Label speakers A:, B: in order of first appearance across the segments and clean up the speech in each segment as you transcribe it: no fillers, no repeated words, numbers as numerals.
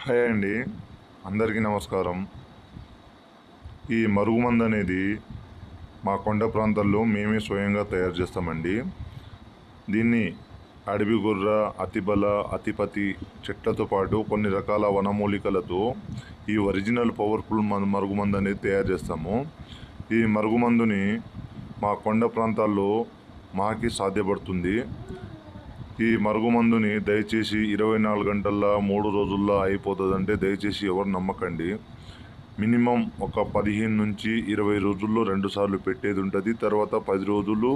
A: Hi అండి, అందరికీ నమస్కారం. ఈ మరుగుమందు అనేది మా కొండ ప్రాంతాల్లో మేమే స్వయంగా తయారు చేస్తామండి. దీన్ని అడవి గుర్ర, అతిబల, అతిపతి చెట్లతో పాటు కొన్ని రకాల వనమూలికలతో ఈ ఒరిజినల్ పవర్ఫుల్ మరుగుమందు అనేది తయారు చేస్తాము. ఈ మరుగుమందుని మా కొండ ప్రాంతాల్లో మాకి సాధ్యపడుతుంది. ఈ మరుగుమందుని దయచేసి 24 గంటల్లో 3 రోజుల్లో అయిపోతుందంటే దయచేసి ఎవరు నమ్మకండి. మినిమం ఒక 15 నుంచి 20 రోజుల్లో 2 సార్లు పెట్టేది ఉంటుంది. తర్వాత 10 రోజులు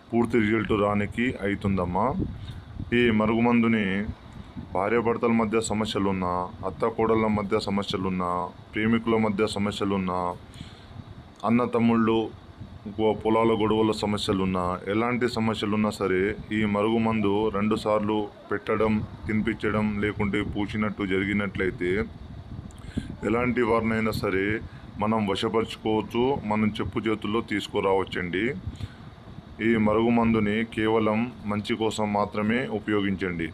A: పూర్తి రిజల్ట్ రానికి అవుతుందమ్మా. ఈ మరుగుమందుని భార్యాభర్తల మధ్య సమస్యలున్నా, అత్త కోడళ్ళ మధ్య సమస్యలున్నా, ప్రేమికుల మధ్య సమస్యలున్నా, అన్న తమ్ముళ్ళు పొలాల గొడవల సమస్యలున్నా, ఎలాంటి సమస్యలున్నా సరే ఈ మరుగుమందు 2 సార్లు పెట్టడం, తినిపించడం లేకుంటే పూసినట్టు జరిగినట్లయితే ఎలాంటి వారినైనా సరే మనం వశపరుచుకోవచ్చు, మనం చెప్పు చేతుల్లో తీసుకురావచ్చండి. ఈ మరుగుమందుని కేవలం మంచి కోసం మాత్రమే ఉపయోగించండి.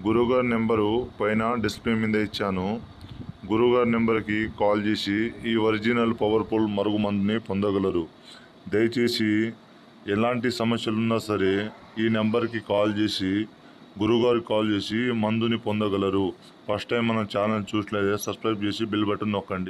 A: గురువుగారి నెంబరు పైన డిస్ప్లే మీద ఇచ్చాను. గురువుగారి నెంబర్కి కాల్ చేసి ఈ ఒరిజినల్ పవర్ఫుల్ మరుగుమందుని పొందగలరు. దయచేసి ఎలాంటి సమస్యలున్నా సరే ఈ నెంబర్కి కాల్ చేసి గురువుగారికి కాల్ చేసి మందుని పొందగలరు. ఫస్ట్ టైం మన ఛానల్ చూసినట్లయితే సబ్స్క్రైబ్ చేసి బెల్ బటన్ నొక్కండి.